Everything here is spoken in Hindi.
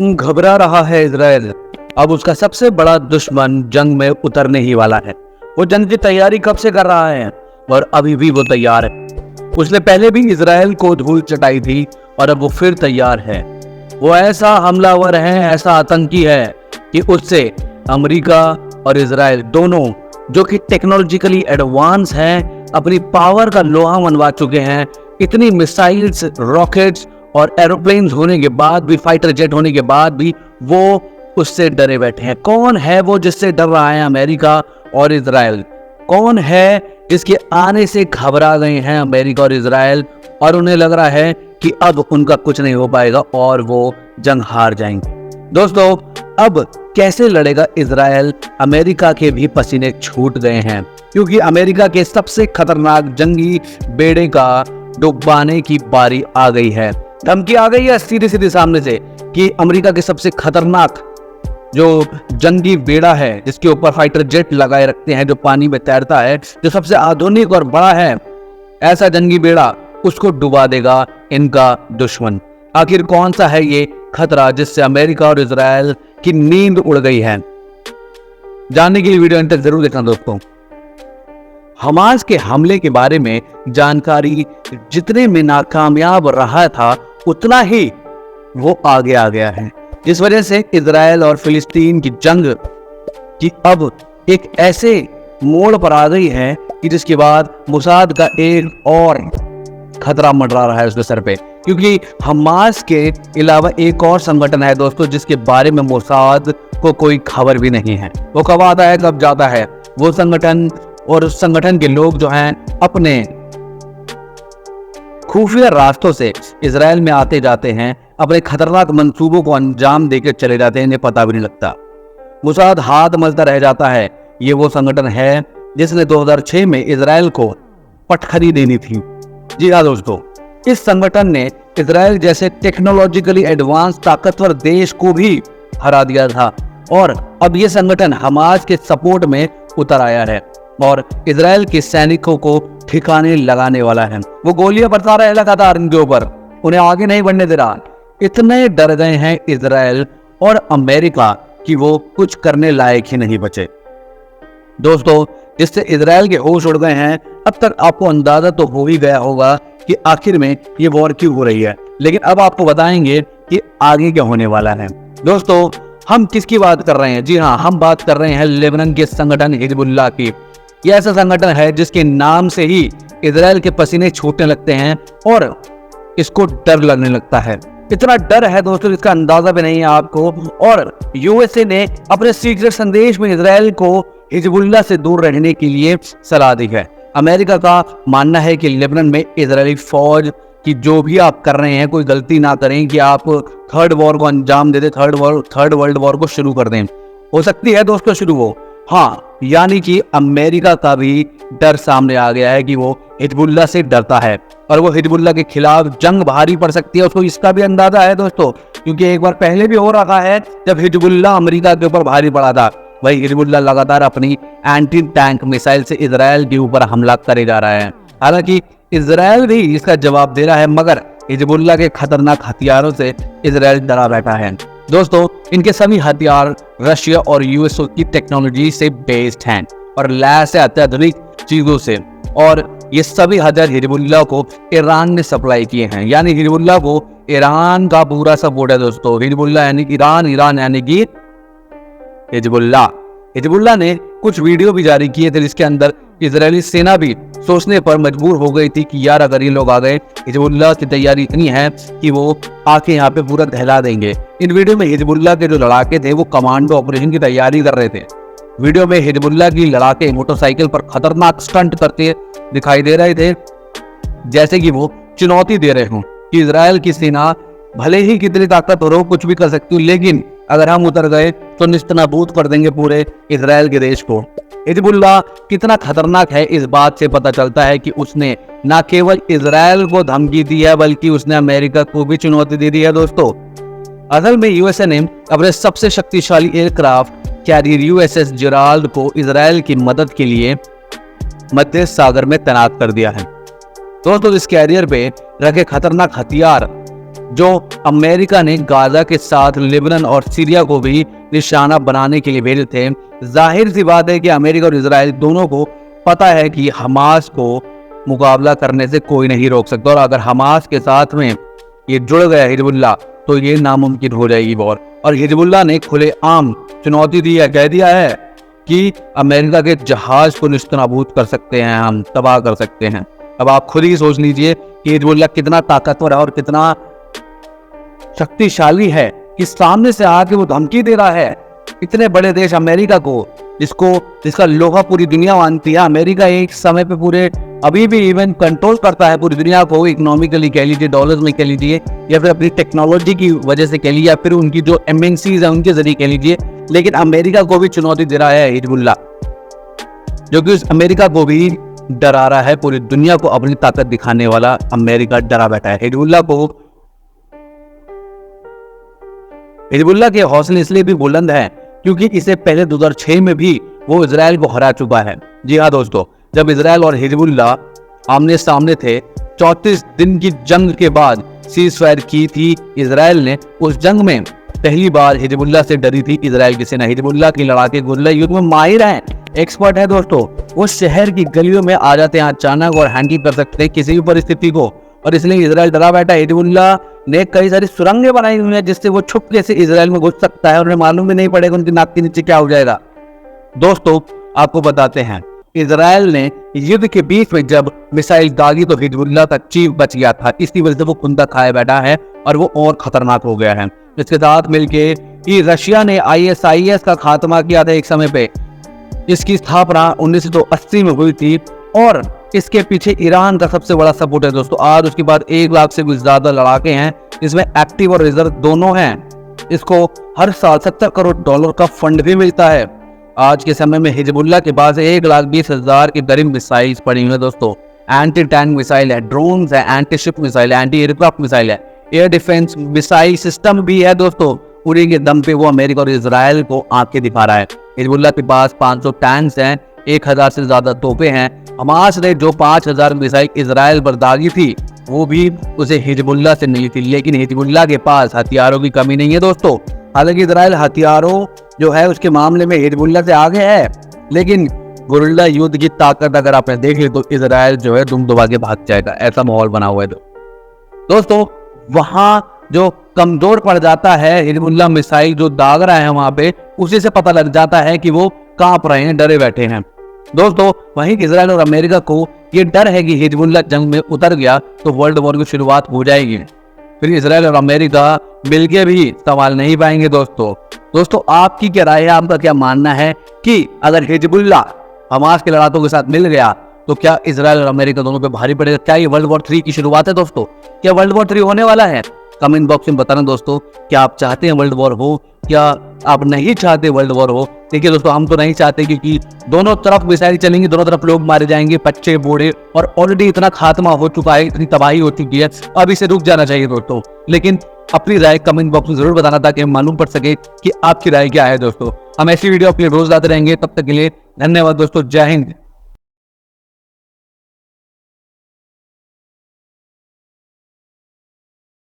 घबरा रहा है इजराइल। अब उसका सबसे बड़ा दुश्मन जंग में उतरने ही वाला है। वो जंग की तैयारी कब से कर रहा है और अभी भी वो तैयार है। उसने पहले भी इजराइल को धूल चटाई थी और अब वो फिर तैयार है। वो ऐसा हमलावर है, ऐसा आतंकी है कि उससे अमेरिका और इजराइल दोनों, जो कि टेक्नोलॉजिकली एडवांस हैं, अपनी पावर का लोहा मनवा चुके हैं। इतनी मिसाइल्स, रॉकेट्स और एरोप्लेन्स होने के बाद भी, फाइटर जेट होने के बाद भी वो उससे डरे बैठे हैं। कौन है वो जिससे डर रहा है अमेरिका और इजराइल? कौन है जिसके आने से घबरा गए हैं अमेरिका और इजराइल और उन्हें लग रहा है कि अब उनका कुछ नहीं हो पाएगा और वो जंग हार जाएंगे? दोस्तों, अब कैसे लड़ेगा इजराइल? अमेरिका के भी पसीने छूट गए हैं, क्योंकि अमेरिका के सबसे खतरनाक जंगी बेड़े का डुबाने की बारी आ गई है। धमकी आ गई है सीधे सीधे सामने से कि अमेरिका के सबसे खतरनाक जो जंगी बेड़ा है, जिसके ऊपर फाइटर जेट लगाए रखते हैं, जो पानी में तैरता है, जो सबसे आधुनिक और बड़ा है, ऐसा जंगी बेड़ा उसको डुबा देगा इनका दुश्मन। आखिर कौन सा है ये खतरा जिससे अमेरिका और इजराइल की नींद उड़ गई है? जानने के लिए वीडियो अंत तक जरूर देखना दोस्तों। हमास के हमले के बारे में जानकारी जितने में नाकामयाब रहा था, उतना ही वो आगे आ गया है, जिस वजह से इजराइल और फिलिस्तीन की जंग की अब एक ऐसे मोड़ पर आ गई है कि जिसके बाद मोसाद का एक और खतरा मंडरा रहा है उसके सर पे। क्योंकि हमास के अलावा एक और संगठन है दोस्तों, जिसके बारे में मोसाद को कोई खबर भी नहीं है। वो कब आता है, कब जाता है। वो संगठन और उस संगठन के लोग जो हैं, अपने खुफिया रास्तों से इजराइल में आते जाते हैं, अपने खतरनाक मंसूबों को अंजाम देकर चले जाते हैं, इन्हें पता भी नहीं लगता। मोसाद हाथ मलता रह जाता है। ये वो संगठन है जिसने 2006 में इजराइल को पटखनी देनी थी। जी हाँ दोस्तों, इस संगठन ने इजराइल जैसे टेक्नोलॉजिकली एडवांस ताकतवर देश को भी हरा दिया था और अब ये संगठन हमास के सपोर्ट में उतर आया है और इजराइल के सैनिकों को ठिकाने लगाने वाला है। वो गोलियां बरसा रहा है लगातार इनके ऊपर, उन्हें आगे नहीं बढ़ने दे रहा। इतने डर गए हैं इजराइल और अमेरिका कि वो कुछ करने लायक ही नहीं बचे दोस्तों, जिससे इजराइल के होश उड़ गए हैं। अब तक आपको अंदाजा तो हो ही गया होगा कि आखिर में ये वॉर क्यों हो रही है, लेकिन अब आपको बताएंगे कि आगे क्या होने वाला है। दोस्तों, हम किसकी बात कर रहे हैं? जी हाँ, हम बात कर रहे हैं लेबनान के संगठन हिजबुल्लाह की। यह ऐसा संगठन है जिसके नाम से ही इजराइल के पसीने छूटने लगते हैं और इसको डर लगने लगता है। इतना डर है दोस्तों, इसका अंदाजा भी नहीं है आपको। और यूएसए ने अपने सीक्रेट संदेश में इजराइल को हिजबुल्लाह से दूर रहने के लिए सलाह दी है। अमेरिका का मानना है कि लेबनान में इजरायली फौज की जो भी आप कर रहे हैं, कोई गलती ना करें कि आप थर्ड वॉर को अंजाम दे दें, थर्ड वर्ल्ड वॉर को शुरू कर दें। हो सकती है दोस्तों शुरू हो। हाँ, यानी कि अमेरिका का भी डर सामने आ गया है कि वो हिजबुल्लाह से डरता है और वो हिजबुल्लाह के खिलाफ जंग भारी पड़ सकती है। उसको इसका भी अंदाजा है दोस्तों, क्योंकि एक बार पहले भी हो रखा है जब हिजबुल्लाह अमेरिका के ऊपर भारी पड़ा था। वही हिजबुल्लाह लगातार अपनी एंटी टैंक मिसाइल से इजराइल के ऊपर हमला करे जा रहा है। हालांकि इजराइल भी इसका जवाब दे रहा है, मगर हिजबुल्लाह के खतरनाक हथियारों से इजराइल डरा बैठा है। दोस्तों, इनके सभी हथियार रशिया और यूएसए की टेक्नोलॉजी से बेस्ड हैं और लैस है अत्याधुनिक चीजों से, और ये सभी हथियार हिजबुल्लाह को ईरान ने सप्लाई किए हैं। यानी हिजबुल्लाह को ईरान का पूरा सपोर्ट है दोस्तों। हिजबुल्लाह यानी ईरान, ईरान यानी कि हिजबुल्लाह ने कुछ वीडियो भी जारी किए थे, जिसके अंदर इजरायली सेना भी सोचने पर मजबूर हो गई थी कि यार अगर ये लोग आ गए, हिजबुल्लाह की तैयारी इतनी है कि वो आके यहाँ पे पूरा दहला देंगे। इन वीडियो में हिजबुल्लाह के जो लड़ाके थे वो कमांडो ऑपरेशन की तैयारी कर रहे थे। वीडियो में हिजबुल्लाह की लड़ाके मोटरसाइकिल पर खतरनाक स्टंट करते दिखाई दे रहे थे, जैसे कि वो चुनौती दे रहे हों कि इजराइल की सेना भले ही कितनी ताकतवर हो, कुछ भी कर सकती हो, लेकिन अगर हम उतर गए तो निस्तनाबूद कर देंगे पूरे इजराइल के देश को। हिजबुल्लाह कितना खतरनाक है इस बात से पता चलता है कि उसने न केवल इजराइल को धमकी दी है, बल्कि उसने अमेरिका को भी चुनौती दे दी है दोस्तों। असल में यूएसए ने अपने सबसे शक्तिशाली एयरक्राफ्ट कैरियर यूएसएस जेराल्ड को इजराइल की मदद के लिए मध्य सागर में तैनात कर दिया है। दोस्तों, इस कैरियर पे रखे खतरनाक हथियार जो अमेरिका ने गाजा के साथ लेबनान और सीरिया को भी निशाना बनाने के लिए भेजे थे। जाहिर सी बात है कि अमेरिका और इजराइल दोनों को पता है कि हमास को मुकाबला करने से कोई नहीं रोक सकता, और अगर हमास के साथ में ये जुड़ गया हिजबुल्लाह तो ये नामुमकिन हो जाएगी वॉर। और हिजबुल्लाह ने खुलेआम चुनौती दी है, कह दिया है कि अमेरिका के जहाज को निस्तनाबूद कर सकते हैं, हम तबाह कर सकते हैं। अब आप खुद ही सोच लीजिए कि हिजबुल्लाह कितना ताकतवर है और कितना शक्तिशाली है कि सामने से आके वो धमकी दे रहा है इतने बड़े देश अमेरिका को, जिसका लोहा पूरी दुनिया मानती है। अमेरिका एक समय पे पूरे अभी भी इवन कंट्रोल करता है पूरी दुनिया को, इकोनॉमिकली कह लीजिए, डॉलर्स में कह लीजिए, या फिर अपनी टेक्नोलॉजी की वजह से कह लीजिए, या फिर उनकी जो एमएनसीज है उनके जरिए कह लीजिए। लेकिन अमेरिका को भी चुनौती दे रहा है हिजबुल्लाह, जो कि उस अमेरिका को भी डरा रहा है। पूरी दुनिया को अपनी ताकत दिखाने वाला अमेरिका डरा बैठा है। हिजबुल्लाह के हौसले इसलिए भी बुलंद हैं क्योंकि इसे पहले 2006 में भी वो इजराइल को हरा चुका है। जी हाँ दोस्तों, जब इजराइल और हिजबुल्लाह आमने सामने थे, 34 दिन की जंग के बाद सीज़फायर की थी इजराइल ने। उस जंग में पहली बार हिजबुल्लाह से डरी थी इजराइल की सेना। हिजबुल्लाह की लड़ाके गुर्रिल्ला युद्ध में माहिर हैं, एक्सपर्ट है दोस्तों। वो शहर की गलियों में आ जाते हैं अचानक और हैंडल कर सकते हैं किसी भी परिस्थिति को, और इसलिए इजराइल डरा बैठा है। हिजबुल्लाह ने कई सारी सुरंगें बनाई हुई हैं जिससे वो छुप के से इजराइल में घुस सकता है और उन्हें मालूम भी नहीं पड़ेगा उनकी नाक के नीचे क्या हो जाएगा। दोस्तों आपको बताते हैं, इजराइल ने युद्ध के बीच में जब मिसाइल दागी तो हिजबुल्लाह का चीफ बच गया था। इसी वजह से वो खुंदा खाए बैठा है और वो और खतरनाक हो गया है। इसके साथ मिलके रशिया ने ISIS का खात्मा किया था एक समय पे। इसकी स्थापना 1980 में हुई थी और इसके पीछे ईरान का सबसे बड़ा सपोर्ट है दोस्तों। आज उसके बाद 1 लाख से भी ज्यादा लड़ाके हैं, इसमें एक्टिव और रिजर्व दोनों हैं। इसको हर साल $70 करोड़ का फंड भी मिलता है। आज के समय में हिजबुल्लाह के पास 1,20,000 की करीब मिसाइल पड़ी हुई है दोस्तों। एंटी टैंक मिसाइल है, ड्रोन्स है, एंटी शिप मिसाइल है, एंटी एयरक्राफ्ट मिसाइल है, एयर डिफेंस मिसाइल सिस्टम भी है दोस्तों। पूरी के दम पे वो अमेरिका और इजराइल को आंखें दिखा रहा है। हिजबुल्लाह के पास 500 टैंक्स हैं, 1000 से ज्यादा तोपें हैं। हमास ने जो 5000 मिसाइल इजराइल पर दागी थी वो भी उसे हिजबुल्लाह से मिली थी, लेकिन हिजबुल्लाह के पास हथियारों की कमी नहीं है दोस्तों। हालांकि इजराइल हथियारों जो है उसके मामले में हिजबुल्लाह से आगे है, लेकिन गुरिल्ला युद्ध की ताकत अगर आपने देख ली तो इजराइल जो है दुम दबा के भाग जाएगा, ऐसा माहौल बना हुआ है दोस्तों। वहां जो कमजोर पड़ जाता है हिजबुल्लाह मिसाइल जो दाग रहा है वहां पे, उसी से पता लग जाता है कि वो कांप रहे हैं, डरे बैठे हैं दोस्तों। वहीं इजराइल और अमेरिका को ये डर है कि हिजबुल्लाह जंग में उतर गया तो वर्ल्ड वॉर की शुरुआत हो जाएगी, फिर इजराइल और अमेरिका मिलके भी संभाल नहीं पाएंगे दोस्तों आपकी क्या राय है, आपका क्या मानना है कि अगर हिजबुल्लाह हमास के लड़ाकों के साथ मिल गया तो क्या इजराइल और अमेरिका दोनों पे भारी पड़ेगा? क्या ये वर्ल्ड वॉर 3 की शुरुआत है दोस्तों? क्या वर्ल्ड वॉर 3 होने वाला है? कमेंट बॉक्स में बताना दोस्तों, क्या आप चाहते हैं वर्ल्ड वॉर हो, क्या आप नहीं चाहते वर्ल्ड वॉर हो? देखिए दोस्तों, हम तो नहीं चाहते क्योंकि दोनों तरफ मिसाइल चलेंगी, दोनों तरफ लोग मारे जाएंगे, बच्चे बूढ़े, और ऑलरेडी इतना खात्मा हो चुका है, इतनी तबाही हो चुकी है, अब इसे रुक जाना चाहिए दोस्तों। लेकिन अपनी राय कमेंट बॉक्स में जरूर बताना ताकि हम मालूम पड़ सके कि आपकी राय क्या है दोस्तों। हम ऐसी वीडियो अपने रोज लाते रहेंगे, तब तक के लिए धन्यवाद दोस्तों, जय हिंद।